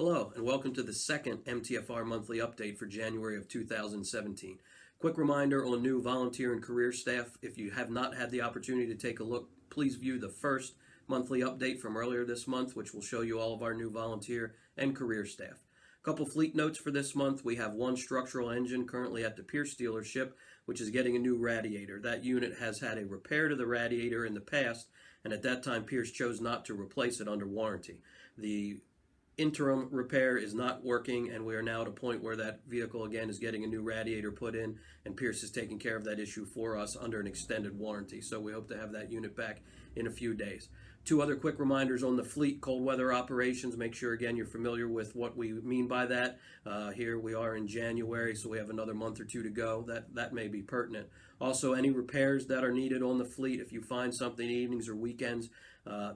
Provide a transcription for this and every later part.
Hello, and welcome to the second MTFR monthly update for January of 2017. Quick reminder on new volunteer and career staff. If you have not had the opportunity to take a look, please view the first monthly update from earlier this month, which will show you all of our new volunteer and career staff. A couple fleet notes for this month. We have one structural engine currently at the Pierce dealership, which is getting a new radiator. That unit has had a repair to the radiator in the past, and at that time Pierce chose not to replace it under warranty. The interim repair is not working, and we are now at a point where that vehicle again is getting a new radiator put in, and Pierce is taking care of that issue for us under an extended warranty. So we hope to have that unit back in a few days. Two other quick reminders on the fleet cold weather operations. Make sure again you're familiar with what we mean by that. Here we are in January, so we have another month or two to go. That may be pertinent. Also, any repairs that are needed on the fleet, if you find something evenings or weekends,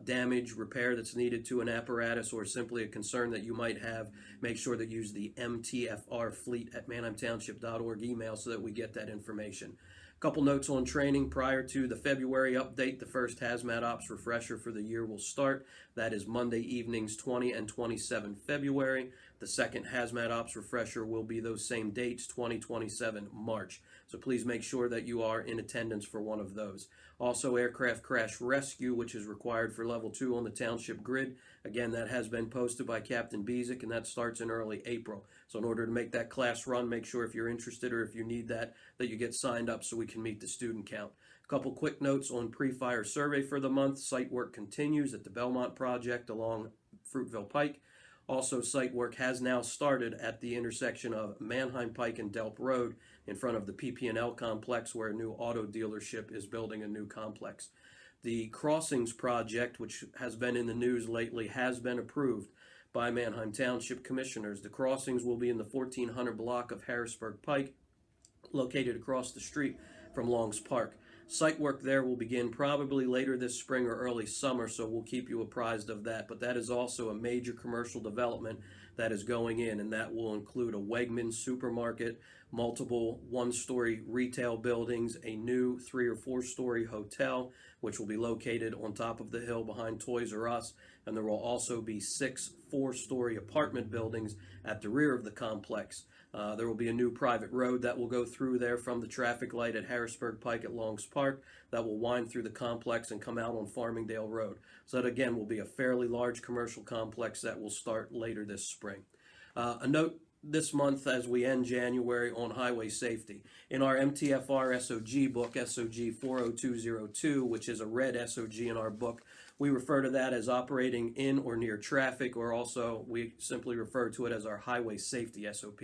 damage, repair that's needed to an apparatus, or simply a concern that you might have, make sure that you use the MTFR fleet at manheimtownship.org email so that we get that information. Couple notes on training. Prior to the February update, the first Hazmat Ops refresher for the year will start. That is Monday evenings 20 and 27 February. The second Hazmat Ops refresher will be those same dates, 20-27 March. So please make sure that you are in attendance for one of those. Also, aircraft crash rescue, which is required for level 2 on the township grid. Again, that has been posted by Captain Bezick, and that starts in early April. So in order to make that class run, make sure if you're interested or if you need that you get signed up so we can meet the student count. A couple quick notes on pre-fire survey for the month. Site work continues at the Belmont project along Fruitville Pike. Also, site work has now started at the intersection of Mannheim Pike and Delp Road in front of the PP&L complex, where a new auto dealership is building a new complex. The Crossings project, which has been in the news lately, has been approved by Manheim Township Commissioners. The crossings will be in the 1400 block of Harrisburg Pike, located across the street from Longs Park. Site work there will begin probably later this spring or early summer, so we'll keep you apprised of that. But that is also a major commercial development that is going in, and that will include a Wegmans supermarket, multiple one-story retail buildings, a new 3- or 4-story hotel, which will be located on top of the hill behind Toys R Us, and there will also be 6 4-story apartment buildings at the rear of the complex. There will be a new private road that will go through there from the traffic light at Harrisburg Pike at Longs Park that will wind through the complex and come out on Farmingdale Road. So that again will be a fairly large commercial complex that will start later this spring. A note this month as we end January on highway safety. In our MTFR SOG book, SOG 40202, which is a red SOG in our book, we refer to that as operating in or near traffic, or also we simply refer to it as our highway safety SOP.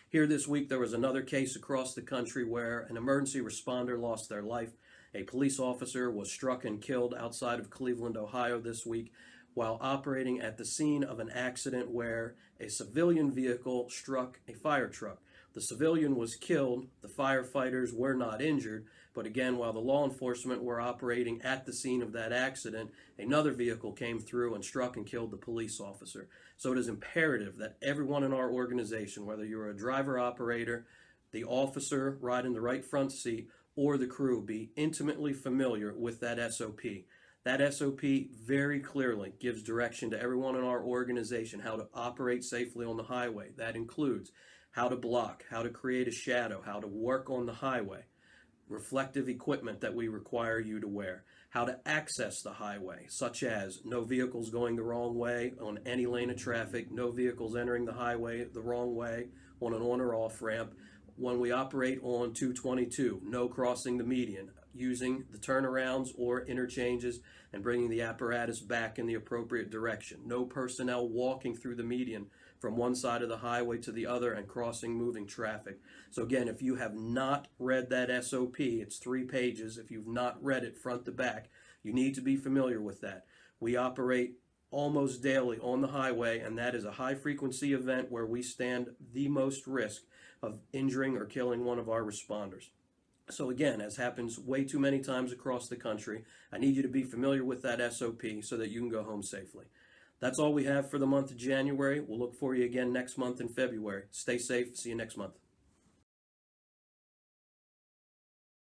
Here this week there was another case across the country where an emergency responder lost their life. A police officer was struck and killed outside of Cleveland, Ohio this week while operating at the scene of an accident where a civilian vehicle struck a fire truck. The civilian was killed, the firefighters were not injured, but again, while the law enforcement were operating at the scene of that accident, another vehicle came through and struck and killed the police officer. So it is imperative that everyone in our organization, whether you're a driver operator, the officer riding the right front seat, or the crew, be intimately familiar with that SOP. That SOP very clearly gives direction to everyone in our organization how to operate safely on the highway. That includes how to block, how to create a shadow, how to work on the highway, reflective equipment that we require you to wear, how to access the highway, such as no vehicles going the wrong way on any lane of traffic, no vehicles entering the highway the wrong way on an on or off ramp. When we operate on 222, no crossing the median, using the turnarounds or interchanges and bringing the apparatus back in the appropriate direction. No personnel walking through the median from one side of the highway to the other and crossing moving traffic. So again, if you have not read that SOP, it's 3 pages. If you've not read it front to back, you need to be familiar with that. We operate almost daily on the highway, and that is a high frequency event where we stand the most risk of injuring or killing one of our responders. So again, as happens way too many times across the country, I need you to be familiar with that SOP so that you can go home safely. That's all we have for the month of January. We'll look for you again next month in February. Stay safe. See you next month.